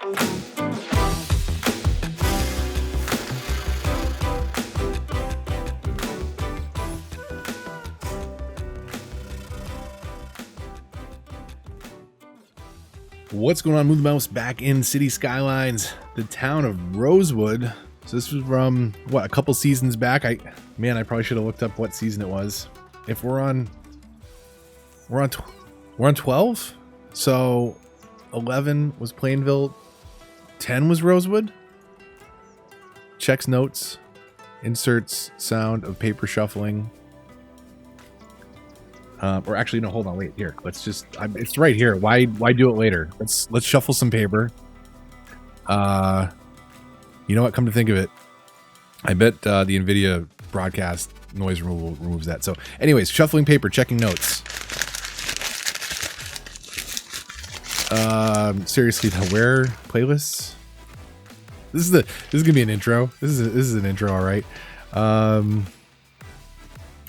What's going on, Move the Mouse back in City Skylines, the town of Rosewood. So this was from, what, a couple seasons back? I probably should have looked up what season it was. If we're on 12? So 11 was Plainville, 10 was Rosewood? Checks notes, inserts sound of paper shuffling. Or actually, no, hold on, wait, here. Let's just, it's right here. Why do it later? Let's shuffle some paper. You know what? Come to think of it, I bet the NVIDIA broadcast noise removal removes that. So anyways, shuffling paper, checking notes. Seriously, the where playlists? This is gonna be an intro. This is an intro, all right.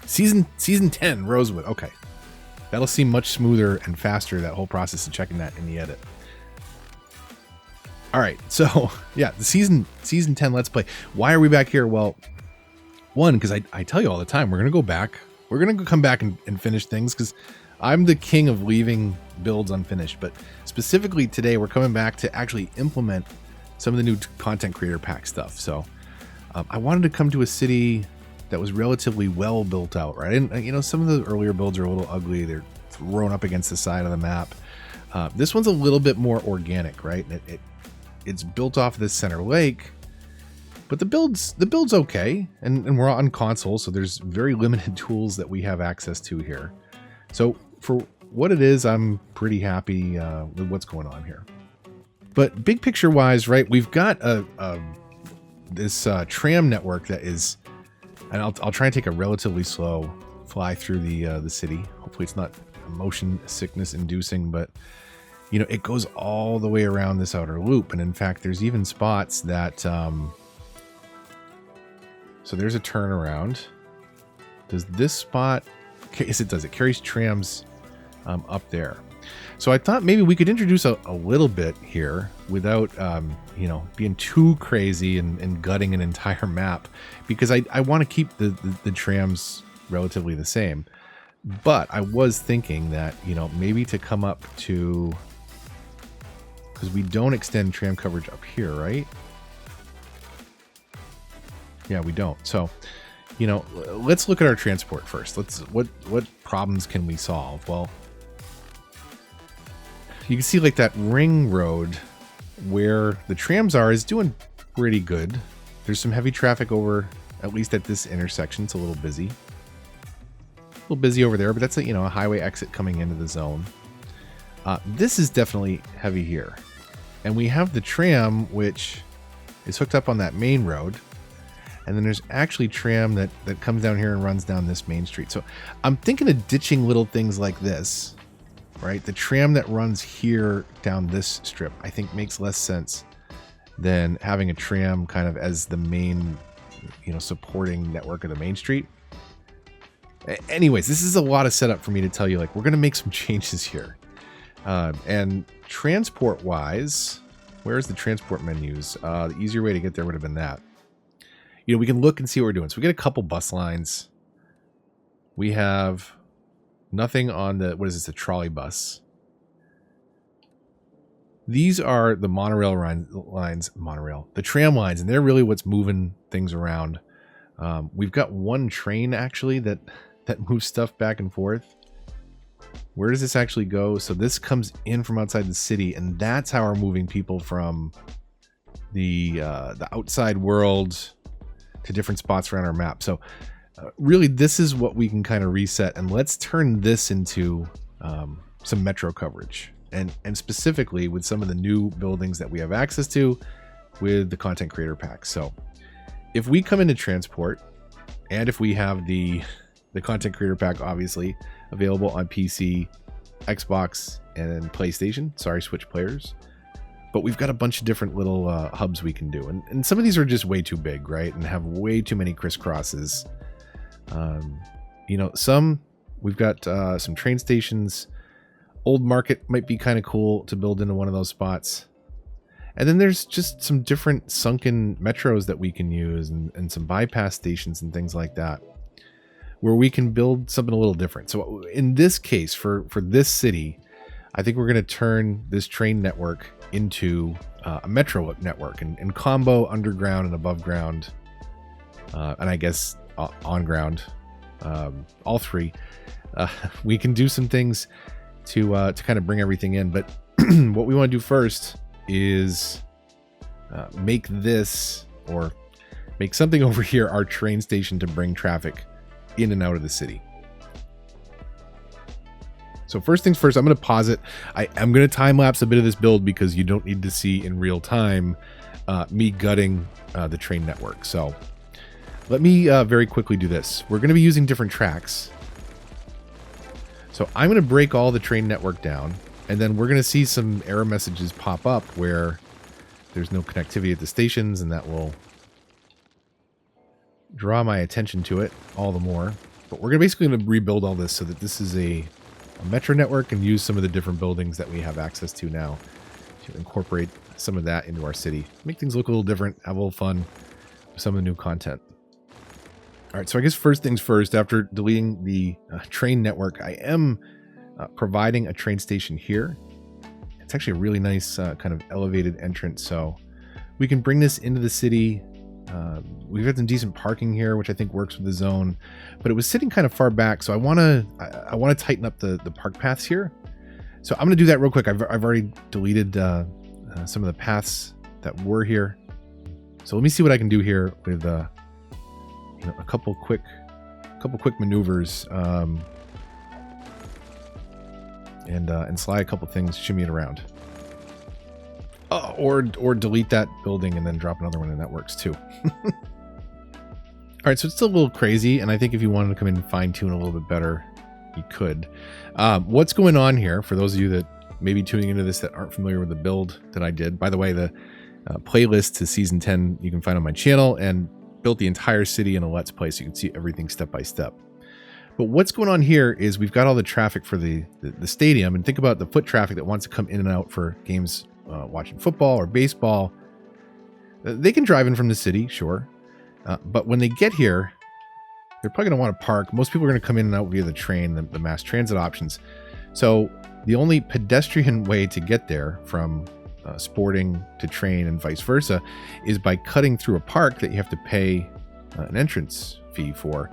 Season 10, Rosewood. Okay. That'll seem much smoother and faster, that whole process of checking that in the edit. All right. So, yeah, the season 10 Let's Play. Why are we back here? Well, one, because I tell you all the time, we're going to go back. We're going to come back and finish things because I'm the king of leaving builds unfinished. But specifically today, we're coming back to actually implement some of the new content creator pack stuff. So I wanted to come to a city that was relatively well built out, right? And you know, some of the earlier builds are a little ugly. They're thrown up against the side of the map. This one's a little bit more organic, right? It's built off this center lake, but the build's okay. And we're on console, so there's very limited tools that we have access to here. So for what it is, I'm pretty happy with what's going on here. But big picture wise, right? We've got this tram network that is. And I'll try and take a relatively slow fly through the city. Hopefully it's not motion sickness inducing, but you know, it goes all the way around this outer loop. And in fact, there's even spots that, so there's a turnaround. Does this spot, yes, it does. It carries trams up there. So I thought maybe we could introduce a little bit here without, you know, being too crazy and gutting an entire map, because I want to keep the trams relatively the same. But I was thinking that, you know, maybe to come up to, because we don't extend tram coverage up here, right? Yeah, we don't. So, you know, let's look at our transport first. What problems can we solve? Well, you can see like that ring road where the trams are is doing pretty good. There's some heavy traffic over, at least at this intersection. It's a little busy. A little busy over there, but that's a highway exit coming into the zone. This is definitely heavy here. And we have the tram, which is hooked up on that main road. And then there's actually tram that comes down here and runs down this main street. So I'm thinking of ditching little things like this. Right, the tram that runs here down this strip, I think makes less sense than having a tram kind of as the main, supporting network of the main street. Anyways, this is a lot of setup for me to tell you, like, we're going to make some changes here. And transport-wise, where's the transport menus? The easier way to get there would have been that. We can look and see what we're doing. So we get a couple bus lines. We have nothing on the, what is this, a trolley bus. These are the monorail lines, the tram lines, and they're really what's moving things around. We've got one train actually that moves stuff back and forth. Where does this actually go? So this comes in from outside the city, and that's how we're moving people from the outside world to different spots around our map. So really, this is what we can kind of reset, and let's turn this into some metro coverage, and specifically with some of the new buildings that we have access to with the content creator pack. So if we come into transport, and if we have the content creator pack obviously available on PC, Xbox, and PlayStation, sorry, Switch players, but we've got a bunch of different little hubs we can do, and some of these are just way too big, right, and have way too many crisscrosses. We've got some train stations. Old Market might be kind of cool to build into one of those spots. And then there's just some different sunken metros that we can use, and some bypass stations and things like that, where we can build something a little different. So in this case, for this city, I think we're going to turn this train network into a metro network, and combo underground and above ground, and I guess on ground, all three. We can do some things to kind of bring everything in. But what we want to do first is make this, or make something over here, our train station to bring traffic in and out of the city. So first things first, I'm going to pause it. I'm going to time lapse a bit of this build because you don't need to see in real time me gutting the train network. So let me very quickly do this. We're going to be using different tracks. So I'm going to break all the train network down, and then we're going to see some error messages pop up where there's no connectivity at the stations, and that will draw my attention to it all the more. But we're basically going to rebuild all this so that this is a metro network, and use some of the different buildings that we have access to now to incorporate some of that into our city. Make things look a little different, have a little fun with some of the new content. All right, so I guess first things first, after deleting the train network, I am providing a train station here. It's actually a really nice kind of elevated entrance, so we can bring this into the city. We've got some decent parking here, which I think works with the zone, but it was sitting kind of far back, so I want to tighten up the park paths here. So I'm going to do that real quick. I've already deleted some of the paths that were here, so let me see what I can do here with a couple quick maneuvers, and slide a couple things, shimmy it around. Oh, or delete that building and then drop another one, and that works too. All right, so it's still a little crazy, and I think if you wanted to come in and fine-tune a little bit better, you could. What's going on here, for those of you that may be tuning into this that aren't familiar with the build that I did, by the way, the playlist to Season 10 you can find on my channel, and built the entire city in a Let's Play, so you can see everything step by step. But what's going on here is we've got all the traffic for the stadium, and think about the foot traffic that wants to come in and out for games, watching football or baseball. They can drive in from the city, sure. But when they get here, they're probably going to want to park. Most people are going to come in and out via the train, the mass transit options. So the only pedestrian way to get there from sporting to train and vice versa is by cutting through a park that you have to pay an entrance fee for.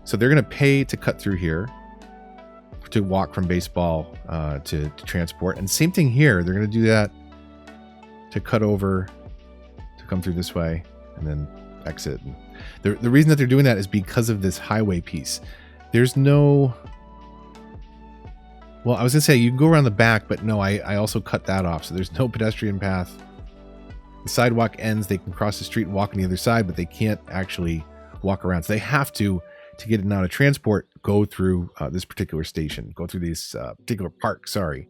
So they're going to pay to cut through here, to walk from baseball to transport. And same thing here. They're going to do that to cut over, to come through this way, and then exit. The reason that they're doing that is because of this highway piece. There's no... Well, I was going to say you can go around the back, but no, I also cut that off. So there's no pedestrian path. The sidewalk ends. They can cross the street and walk on the other side, but they can't actually walk around. So they have to get in and out of transport, go through this particular station, go through this particular park, sorry.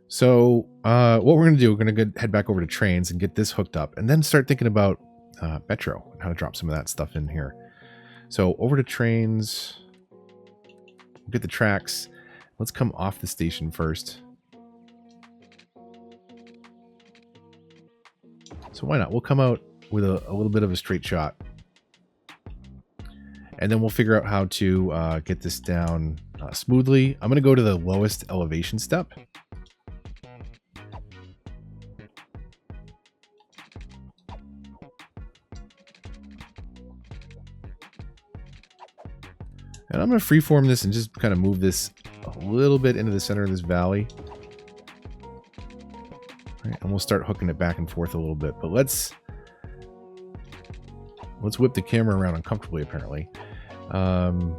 So what we're going to do, we're going to head back over to trains and get this hooked up, and then start thinking about Metro and how to drop some of that stuff in here. So over to trains, get the tracks. Let's come off the station first. So why not? We'll come out with a little bit of a straight shot. And then we'll figure out how to get this down smoothly. I'm going to go to the lowest elevation step. And I'm going to freeform this and just kind of move this a little bit into the center of this valley. All right, and we'll start hooking it back and forth a little bit. But let's whip the camera around uncomfortably, apparently. And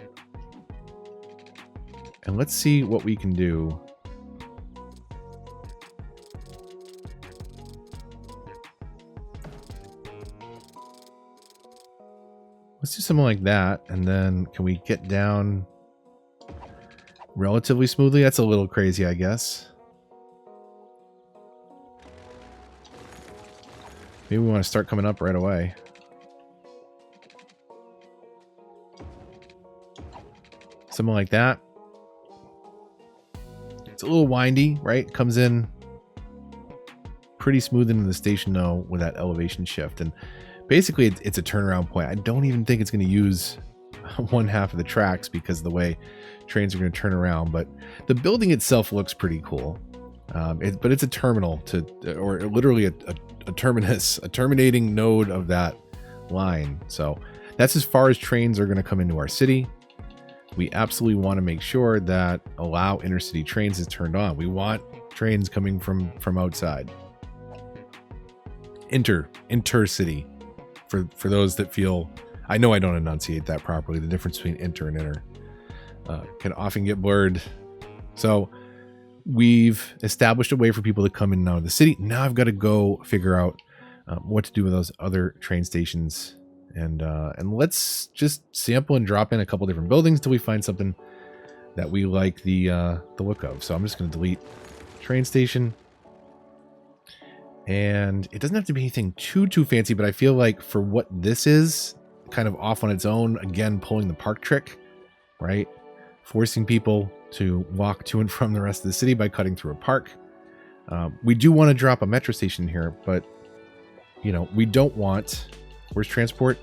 let's see what we can do. Let's do something like that, and then can we get down relatively smoothly? That's a little crazy, I guess. Maybe we want to start coming up right away. Something like that. It's a little windy, right? Comes in pretty smooth into the station though with that elevation shift. And basically it's a turnaround point. I don't even think it's going to use one half of the tracks because of the way trains are going to turn around. But the building itself looks pretty cool. But it's a terminal or literally a terminus, a terminating node of that line. So that's as far as trains are going to come into our city. We absolutely want to make sure that allow intercity trains is turned on. We want trains coming from outside. Intercity. For those that feel, I know I don't enunciate that properly. The difference between inter and inter can often get blurred. So we've established a way for people to come in and out of the city. Now I've got to go figure out what to do with those other train stations. And let's just sample and drop in a couple different buildings until we find something that we like the look of. So I'm just going to delete train station. And it doesn't have to be anything too fancy, but I feel like for what this is, kind of off on its own, again, pulling the park trick, right? Forcing people to walk to and from the rest of the city by cutting through a park. We do want to drop a metro station here, but, you know, we don't want... Where's transport?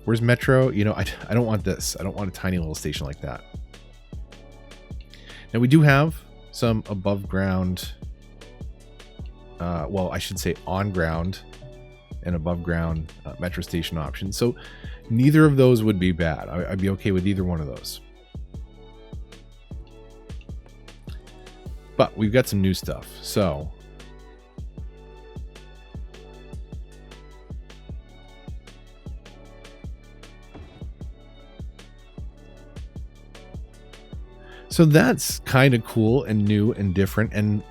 Where's metro? You know, I don't want this. I don't want a tiny little station like that. Now, we do have some above ground... well, I should say on ground and above ground metro station options. So neither of those would be bad. I'd be okay with either one of those. But we've got some new stuff. So that's kind of cool and new and different and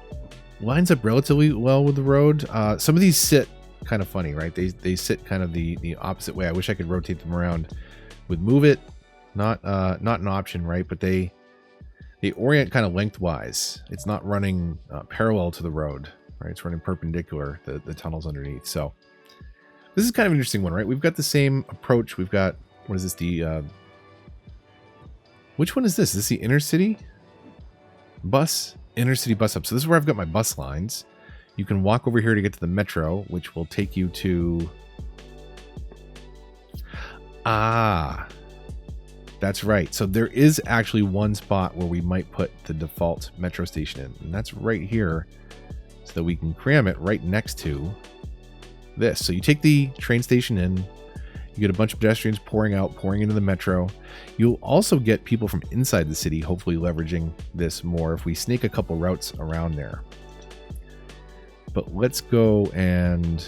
lines up relatively well with the road. Some of these sit kind of funny, right? They sit kind of the opposite way. I wish I could rotate them around with move it. Not an option, right? But they orient kind of lengthwise. It's not running parallel to the road, right? It's running perpendicular, the tunnels underneath. So this is kind of an interesting one, right? We've got the same approach. We've got, what is this? Which one is this? Is this the intercity bus? Intercity bus hub. So this is where I've got my bus lines. You can walk over here to get to the metro, which will take you to... That's right. So there is actually one spot where we might put the default metro station in, and that's right here, so that we can cram it right next to this. So you take the train station in, you get a bunch of pedestrians pouring into the metro. You'll also get people from inside the city, hopefully leveraging this more if we snake a couple routes around there. But let's go and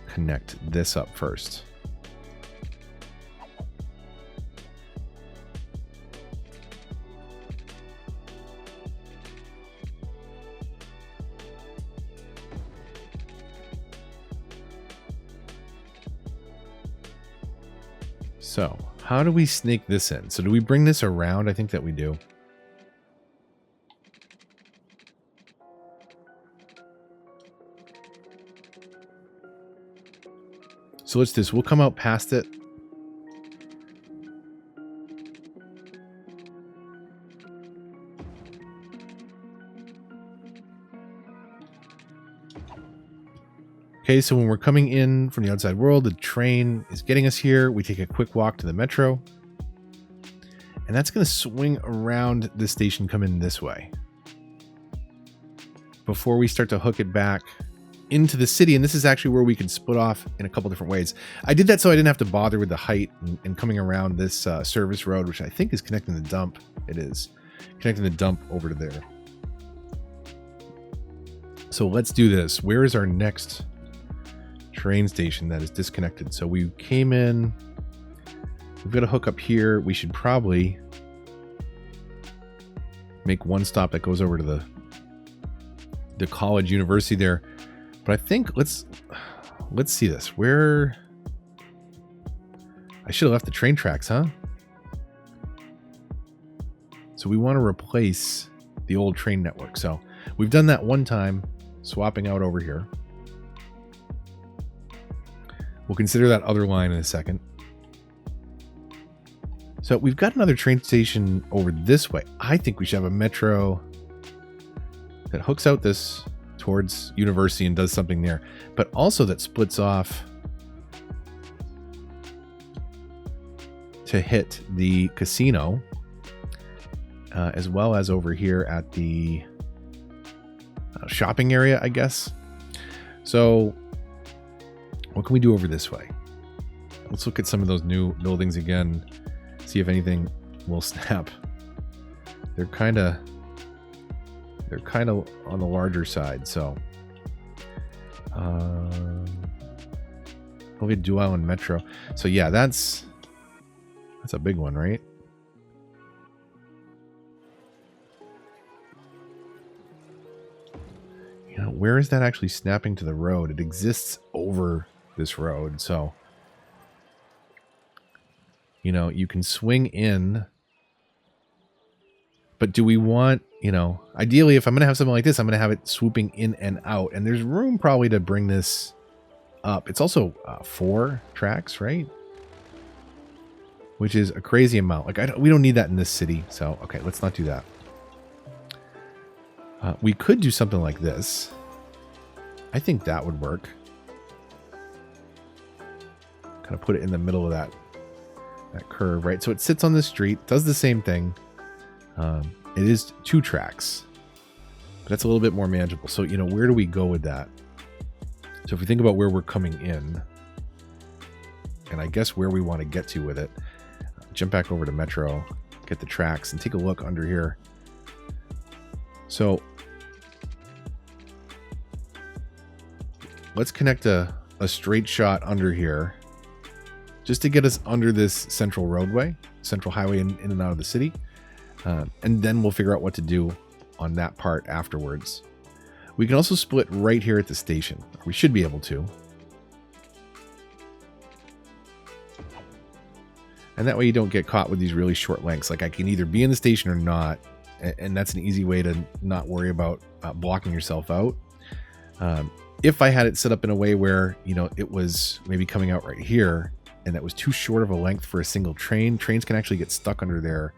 connect this up first. So, how do we snake this in? So do we bring this around? I think that we do. So let's do this. We'll come out past it. Okay, so when we're coming in from the outside world, the train is getting us here. We take a quick walk to the metro. And that's going to swing around the station, come in this way. Before we start to hook it back into the city. And this is actually where we can split off in a couple different ways. I did that so I didn't have to bother with the height and coming around this service road, which I think is connecting the dump. It is connecting the dump over to there. So let's do this. Where is our next train station that is disconnected? So we came in, we've got a hook up here. We should probably make one stop that goes over to the college university there. But I think let's see this. Where I should have left the train tracks, huh? So we want to replace the old train network. So we've done that one time, swapping out over here. We'll consider that other line in a second. So we've got another train station over this way. I think we should have a metro that hooks out this towards University and does something there, but also that splits off to hit the casino, as well as over here at the shopping area, I guess. So what can we do over this way? Let's look at some of those new buildings again, see if anything will snap. They're kind of on the larger side, so we'll get Dual and Metro. So yeah, that's a big one, right? You know, where is that actually snapping to the road? It exists over this road, so you know, you can swing in. But do we want, you know, ideally, if I'm going to have something like this, I'm going to have it swooping in and out. And there's room probably to bring this up. It's also 4 tracks, right? Which is a crazy amount. Like, we don't need that in this city. So, okay, let's not do that. We could do something like this. I think that would work. Kind of put it in the middle of that curve, right? So it sits on the street, does the same thing. It is 2 tracks, but that's a little bit more manageable. So, you know, where do we go with that? So if we think about where we're coming in, and I guess where we want to get to with it, jump back over to Metro, get the tracks, and take a look under here. So let's connect a straight shot under here just to get us under this central roadway, central highway in and out of the city. And then we'll figure out what to do on that part afterwards. We can also split right here at the station. We should be able to. And that way you don't get caught with these really short lengths. Like I can either be in the station or not. And that's an easy way to not worry about blocking yourself out. If I had it set up in a way where, you know, it was maybe coming out right here and that was too short of a length for a single train, trains can actually get stuck under there.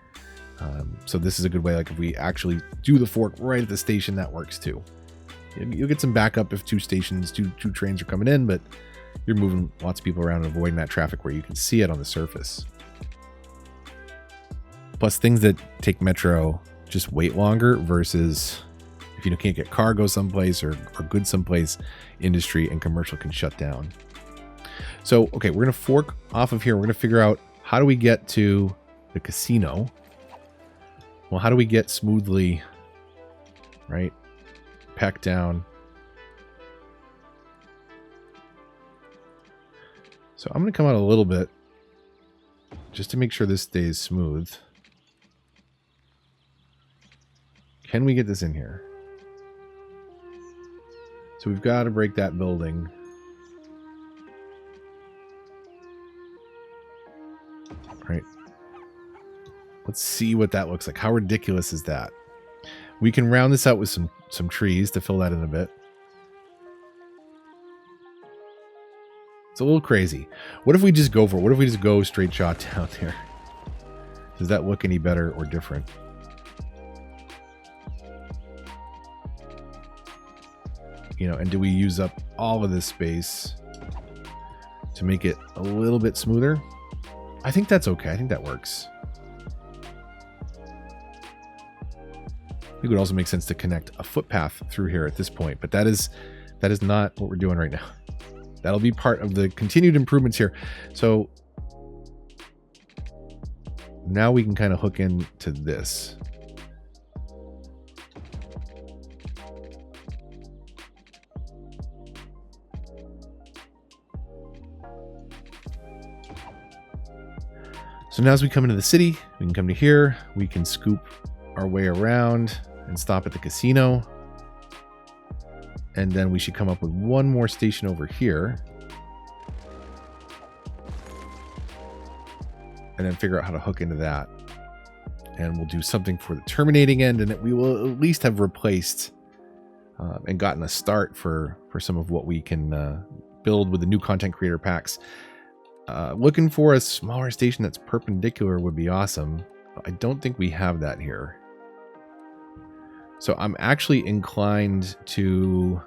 So this is a good way, like if we actually do the fork right at the station, that works too. You'll get some backup if two trains are coming in, but you're moving lots of people around and avoiding that traffic where you can see it on the surface. Plus things that take Metro just wait longer versus if you can't get cargo someplace or goods someplace, industry and commercial can shut down. So, okay, we're going to fork off of here. We're going to figure out how do we get to the casino. Well, how do we get smoothly, right? Pack down. So I'm going to come out a little bit just to make sure this stays smooth. Can we get this in here? So we've got to break that building. Right. Let's see what that looks like. How ridiculous is that? We can round this out with some trees to fill that in a bit. It's a little crazy. What if we just go for it? What if we just go straight shot down there? Does that look any better or different? You know, and do we use up all of this space to make it a little bit smoother? I think that's okay. I think that works. I think it would also make sense to connect a footpath through here at this point, but that is not what we're doing right now. That'll be part of the continued improvements here. So now we can kind of hook into this. So now as we come into the city, we can come to here, we can scoop our way around and stop at the casino. And then we should come up with one more station over here. And then figure out how to hook into that. And we'll do something for the terminating end, and we will at least have replaced and gotten a start for some of what we can build with the new content creator packs. Looking for a smaller station that's perpendicular would be awesome. But I don't think we have that here. So I'm actually inclined to...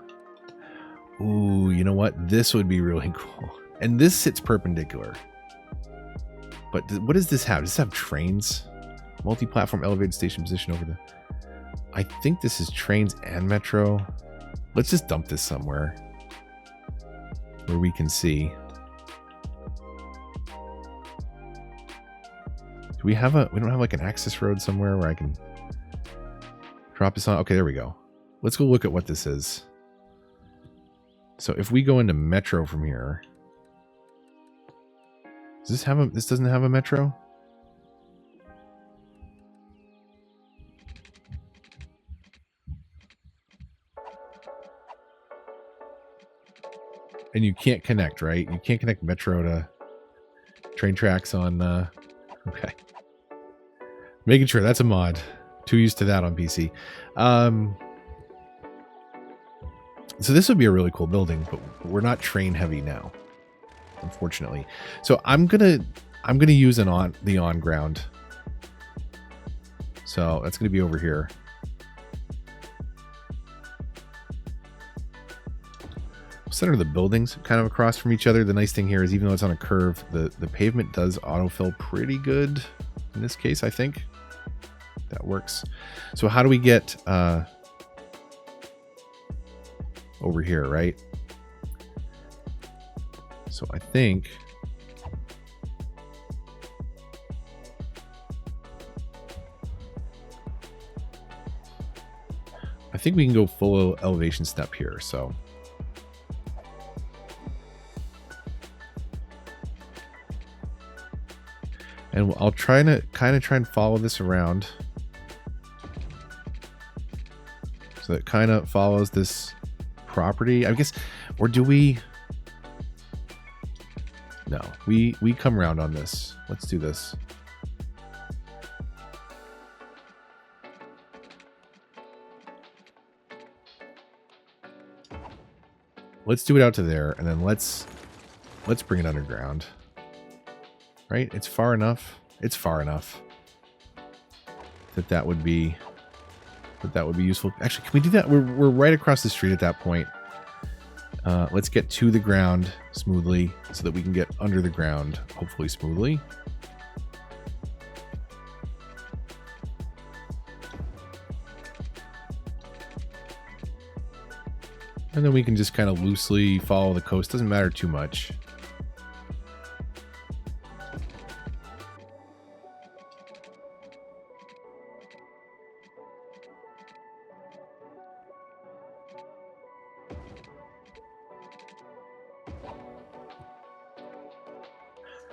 Ooh, you know what? This would be really cool. And this sits perpendicular. But what does this have? Does this have trains? Multi-platform elevated station position over the... I think this is trains and metro. Let's just dump this somewhere where we can see. Do we have a... We don't have like an access road somewhere where I can drop this on? Okay, there we go. Let's go look at what this is. So if we go into metro from here... Does this have a... This doesn't have a metro? And you can't connect, right? You can't connect metro to train tracks on... Okay. Making sure that's a mod. Too used to that on PC. So this would be a really cool building, but we're not train heavy now, unfortunately. So I'm gonna use the on ground. So that's gonna be over here. Center the buildings kind of across from each other. The nice thing here is even though it's on a curve, the pavement does autofill pretty good in this case. I think that works. So how do we get over here, right? So I think we can go full elevation step here. So and I'll try to kind of follow this around. So it kind of follows this property, I guess, or do we? No, we come around on this. Let's do this. Let's do it out to there, and then let's bring it underground. Right? It's far enough. It's far enough that would be useful. Actually, can we do that? We're right across the street at that point. Let's get to the ground smoothly so that we can get under the ground, hopefully smoothly. And then we can just kind of loosely follow the coast. Doesn't matter too much.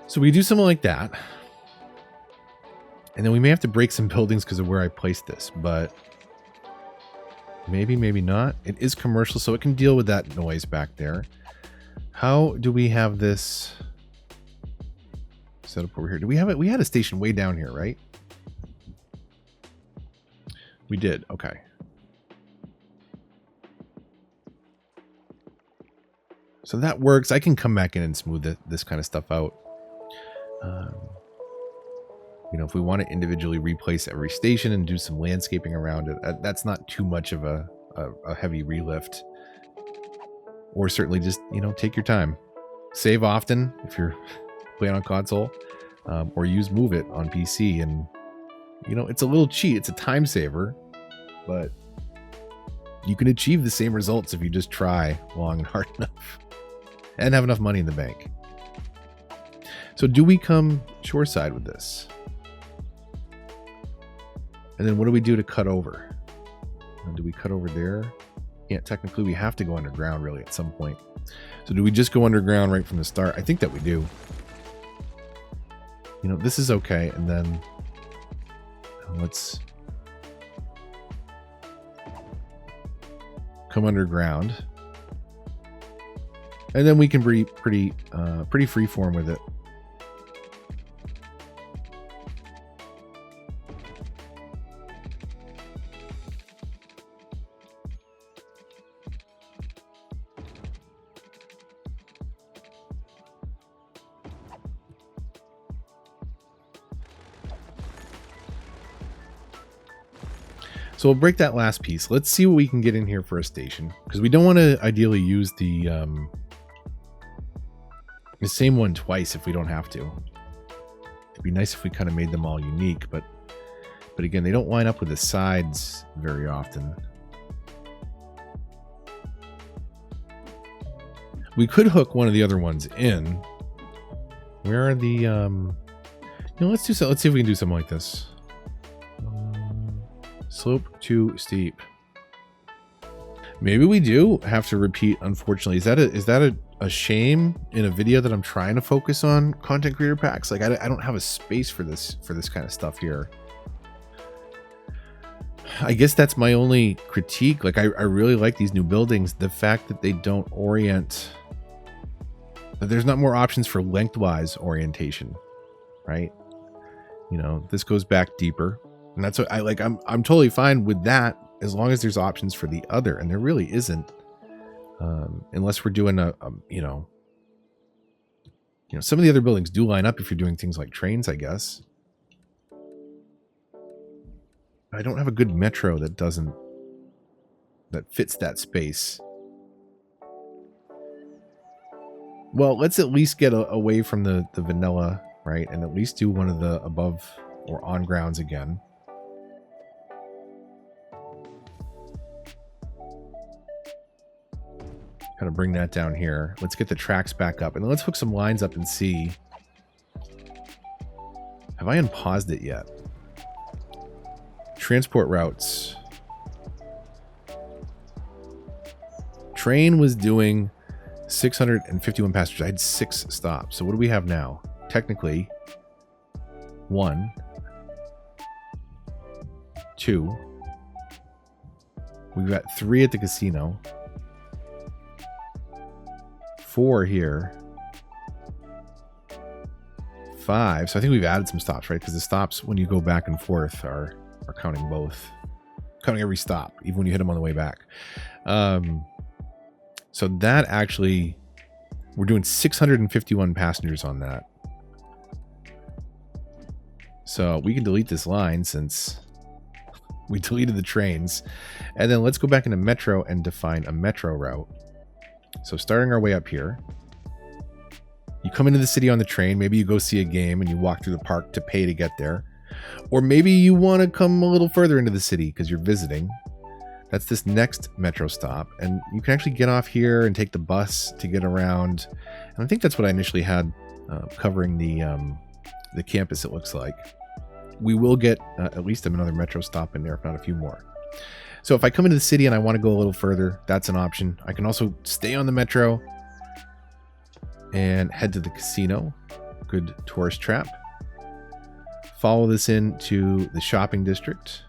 So we do something like that. And then we may have to break some buildings because of where I placed this, but maybe, maybe not. It is commercial, so it can deal with that noise back there. How do we have this set up over here? Do we have it? We had a station way down here, right? We did. Okay. So that works. I can come back in and smooth this kind of stuff out. You know, if we want to individually replace every station and do some landscaping around it, that's not too much of a heavy relift. Or certainly just, you know, take your time. Save often if you're playing on console, or use Move It on PC. And, you know, it's a little cheat. It's a time saver, but you can achieve the same results if you just try long and hard enough and have enough money in the bank. So do we come shoreside with this? And then what do we do to cut over? Do we cut over there? Yeah, technically we have to go underground really at some point. So do we just go underground right from the start? I think that we do. You know, this is okay. And then let's come underground. And then we can be pretty freeform with it. So we'll break that last piece. Let's see what we can get in here for a station, because we don't want to ideally use the same one twice if we don't have to. It'd be nice if we kind of made them all unique, but again, they don't line up with the sides very often. We could hook one of the other ones in. Where are the let's do so. Let's see if we can do something like this. Slope too steep. Maybe we do have to repeat, unfortunately. Is that a shame in a video that I'm trying to focus on content creator packs? Like I don't have a space for this kind of stuff here. I guess that's my only critique. Like I really like these new buildings. The fact that they don't orient, that there's not more options for lengthwise orientation, right? You know, this goes back deeper. And that's what I like. I'm totally fine with that as long as there's options for the other, and there really isn't, unless we're doing you know, some of the other buildings do line up if you're doing things like trains, I guess. I don't have a good metro that fits that space. Well, let's at least get away from the vanilla, right, and at least do one of the above or on grounds again. Kind of bring that down here. Let's get the tracks back up, and then let's hook some lines up and see. Have I unpaused it yet? Transport routes. Train was doing 651 passengers. I had 6 stops. So what do we have now? Technically, 1, 2. We've got 3 at the casino. 4 here. 5. So I think we've added some stops, right? Because the stops, when you go back and forth, are counting both. Counting every stop, even when you hit them on the way back. So that actually, we're doing 651 passengers on that. So we can delete this line since we deleted the trains. And then let's go back into Metro and define a Metro route. So starting our way up here, you come into the city on the train. Maybe you go see a game and you walk through the park to pay to get there. Or maybe you want to come a little further into the city because you're visiting. That's this next Metro stop. And you can actually get off here and take the bus to get around. And I think that's what I initially had covering the campus, it looks like. We will get at least another Metro stop in there, if not a few more. So if I come into the city and I want to go a little further, that's an option. I can also stay on the Metro and head to the casino. Good tourist trap. Follow this into the shopping district.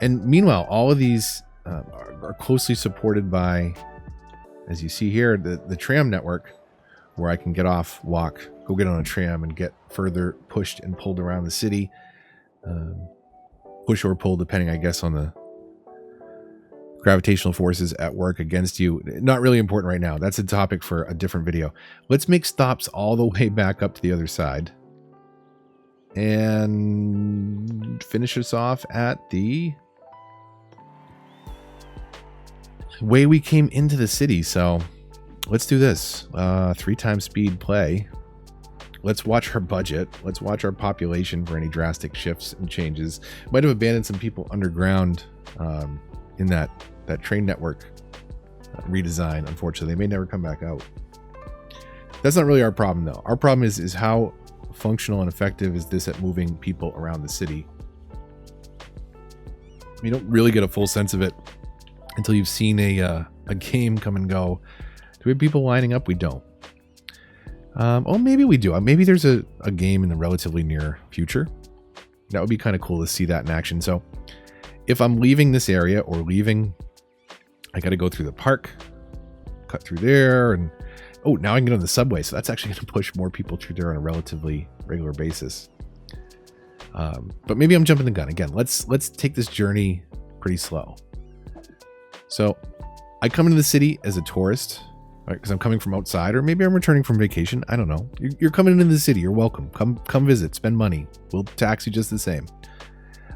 And meanwhile, all of these are closely supported by, as you see here, the tram network, where I can get off, walk, go get on a tram, and get further pushed and pulled around the city. Push or pull, depending, I guess, on the gravitational forces at work against you. Not really important right now. That's a topic for a different video. Let's make stops all the way back up to the other side. And finish us off at the way we came into the city. So let's do this. 3 times speed play. Let's watch our budget. Let's watch our population for any drastic shifts and changes. Might have abandoned some people underground in that train network redesign. Unfortunately, they may never come back out. That's not really our problem, though. Our problem is how functional and effective is this at moving people around the city. You don't really get a full sense of it until you've seen a game come and go. Do we have people lining up? We don't. Oh, maybe we do. Maybe there's a game in the relatively near future. That would be kind of cool to see that in action. So if I'm leaving this area or leaving, I got to go through the park, cut through there, and oh, now I can get on the subway. So that's actually going to push more people through there on a relatively regular basis. But maybe I'm jumping the gun again. Let's take this journey pretty slow. So I come into the city as a tourist, right? Because I'm coming from outside, or maybe I'm returning from vacation. I don't know. You're coming into the city. You're welcome. Come visit. Spend money. We'll tax you just the same.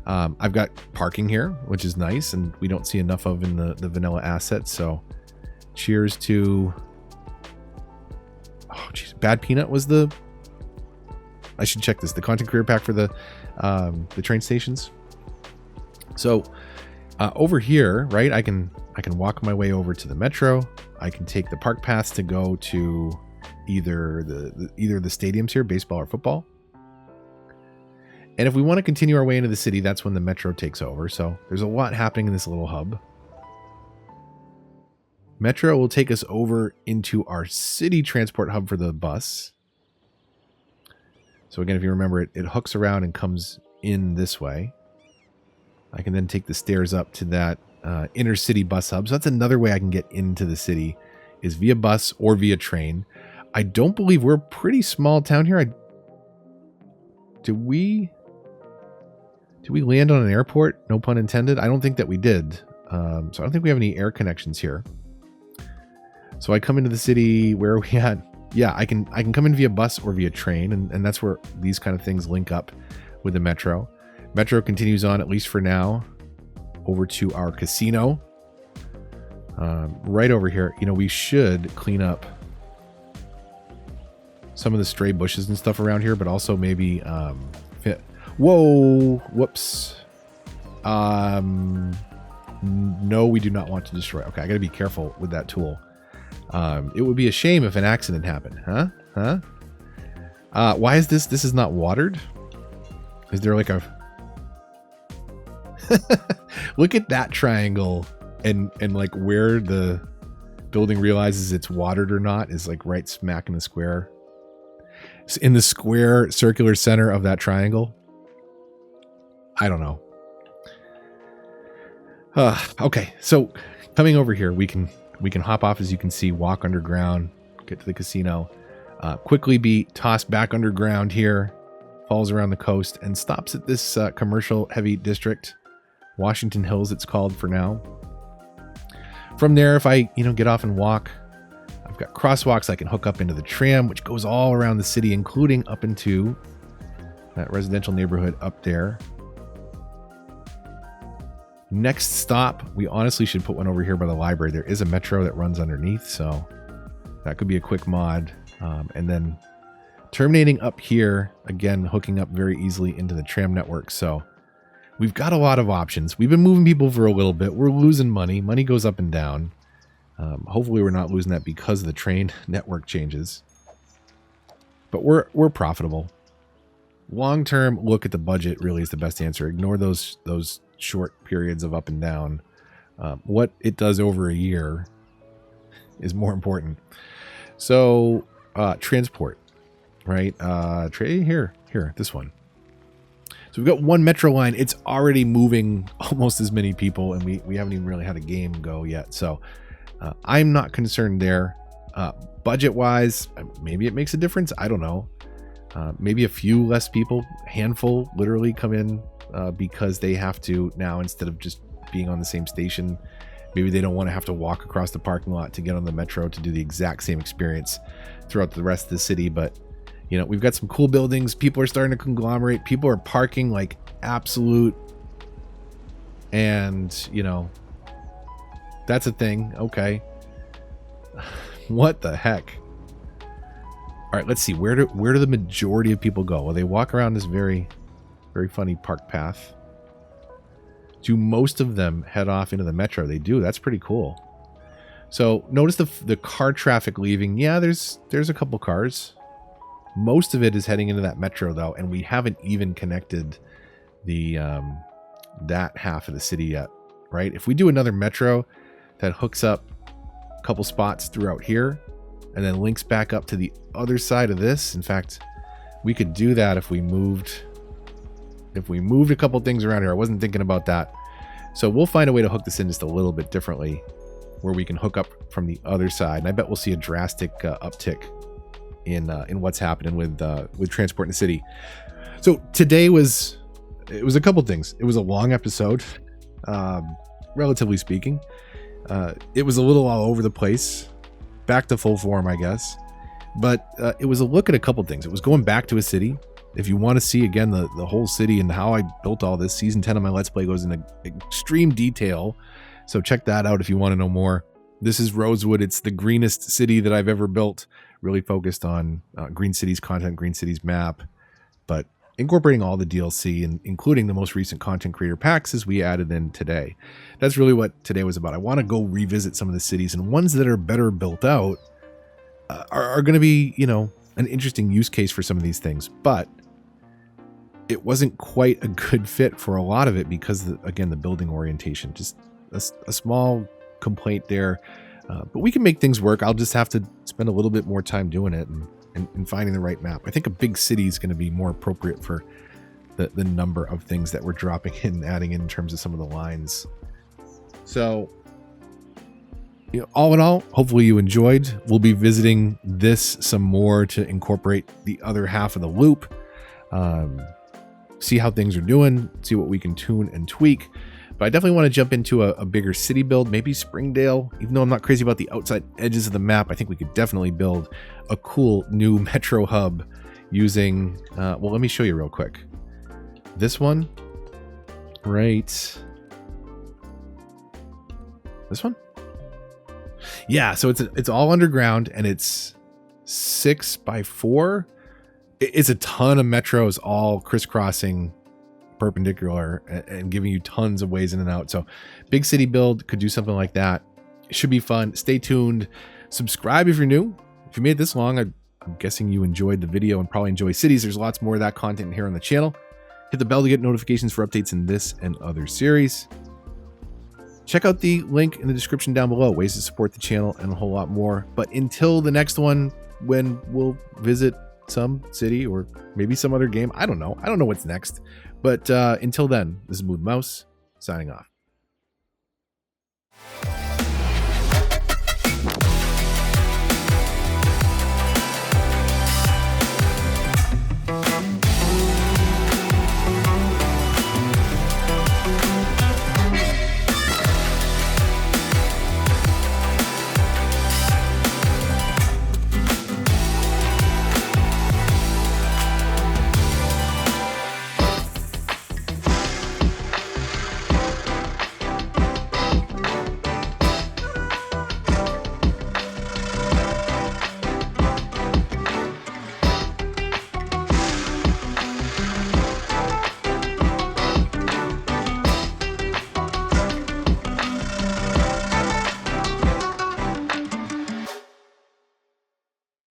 I've got parking here, which is nice, and we don't see enough of in the vanilla assets. So cheers to... Oh, geez. Bad Peanut was the... I should check this. The content career pack for the train stations. So over here, right, I can walk my way over to the metro. I can take the park paths to go to either the stadiums here, baseball or football. And if we want to continue our way into the city, that's when the metro takes over. So there's a lot happening in this little hub. Metro will take us over into our city transport hub for the bus. So again, if you remember, it hooks around and comes in this way. I can then take the stairs up to that inner city bus hub. So that's another way I can get into the city, is via bus or via train. I don't believe we're a pretty small town here. Did we land on an airport? No pun intended. I don't think that we did. So I don't think we have any air connections here. So I come into the city. Where are we at? Yeah, I can come in via bus or via train, and that's where these kind of things link up with the metro. Metro continues on, at least for now, over to our casino. Right over here. You know, we should clean up some of the stray bushes and stuff around here, but also maybe whoa, whoops. No, we do not want to destroy. Okay, I gotta be careful with that tool. It would be a shame if an accident happened. Huh? Why is this? This is not watered? Is there like a... Look at that triangle, and like where the building realizes it's watered or not is like right smack in the square. In the square circular center of that triangle. I don't know. Okay, so coming over here, we can hop off, as you can see, walk underground, get to the casino, quickly be tossed back underground here, falls around the coast, and stops at this commercial heavy district, Washington Hills it's called for now. From there, if I get off and walk, I've got crosswalks I can hook up into the tram, which goes all around the city, including up into that residential neighborhood up there. Next stop, we honestly should put one over here by the library. There is a metro that runs underneath, so that could be a quick mod. And then terminating up here, again, hooking up very easily into the tram network. So we've got a lot of options. We've been moving people for a little bit. We're losing money. Money goes up and down. Hopefully we're not losing that because of the train network changes. But we're profitable. Long-term look at the budget really is the best answer. Ignore those short periods of up and down. What it does over a year is more important. So transport, right? Here, this one. So we've got one metro line. It's already moving almost as many people, and we haven't even really had a game go yet. So I'm not concerned there. Budget-wise, maybe it makes a difference. I don't know. Maybe a few less people, handful, literally come in because they have to now, instead of just being on the same station, maybe they don't want to have to walk across the parking lot to get on the metro to do the exact same experience throughout the rest of the city. But we've got some cool buildings. People are starting to conglomerate. People are parking like absolute, and that's a thing. Okay. What the heck? All right, let's see. Where do the majority of people go? Well, they walk around this very, very funny park path. Do most of them head off into the metro? They do. That's pretty cool. So notice the car traffic leaving. Yeah, there's a couple cars. Most of it is heading into that metro though, and we haven't even connected the that half of the city yet, right? If we do another metro that hooks up a couple spots throughout here and then links back up to the other side of this. In fact, we could do that if we moved a couple things around here. I wasn't thinking about that. So we'll find a way to hook this in just a little bit differently, where we can hook up from the other side. And I bet we'll see a drastic uptick in what's happening with transport in the city. So today was a couple things. It was a long episode, relatively speaking. It was a little all over the place. Back to full form, I guess. But it was a look at a couple things. It was going back to a city. If you want to see, again, the whole city and how I built all this, season 10 of my Let's Play goes into extreme detail. So check that out if you want to know more. This is Rosewood. It's the greenest city that I've ever built. Really focused on Green Cities content, Green Cities map, but incorporating all the DLC and including the most recent content creator packs as we added in today. That's really what today was about. I want to go revisit some of the cities, and ones that are better built out are going to be, you know, an interesting use case for some of these things, but it wasn't quite a good fit for a lot of it because, again, the building orientation, just a small complaint there, but we can make things work. I'll just have to spend a little bit more time doing it and finding the right map. I think a big city is going to be more appropriate for the number of things that we're dropping in and adding in terms of some of the lines. So, you know, all in all, hopefully you enjoyed. We'll be visiting this some more to incorporate the other half of the loop, see how things are doing, see what we can tune and tweak. But I definitely want to jump into a bigger city build, maybe Springdale. Even though I'm not crazy about the outside edges of the map, I think we could definitely build a cool new metro hub using, well, let me show you real quick. This one, right? This one? Yeah, so it's all underground and it's 6x4. It's a ton of metros all crisscrossing perpendicular and giving you tons of ways in and out. So big city build, could do something like that. It should be fun. Stay tuned. Subscribe if you're new. If you made it this long, I'm guessing you enjoyed the video and probably enjoy cities. There's lots more of that content here on the channel. Hit the bell to get notifications for updates in this and other series. Check out the link in the description down below, ways to support the channel and a whole lot more. But until the next one, when we'll visit some city or maybe some other game, I don't know what's next. But until then, this is Smooth Mouse signing off.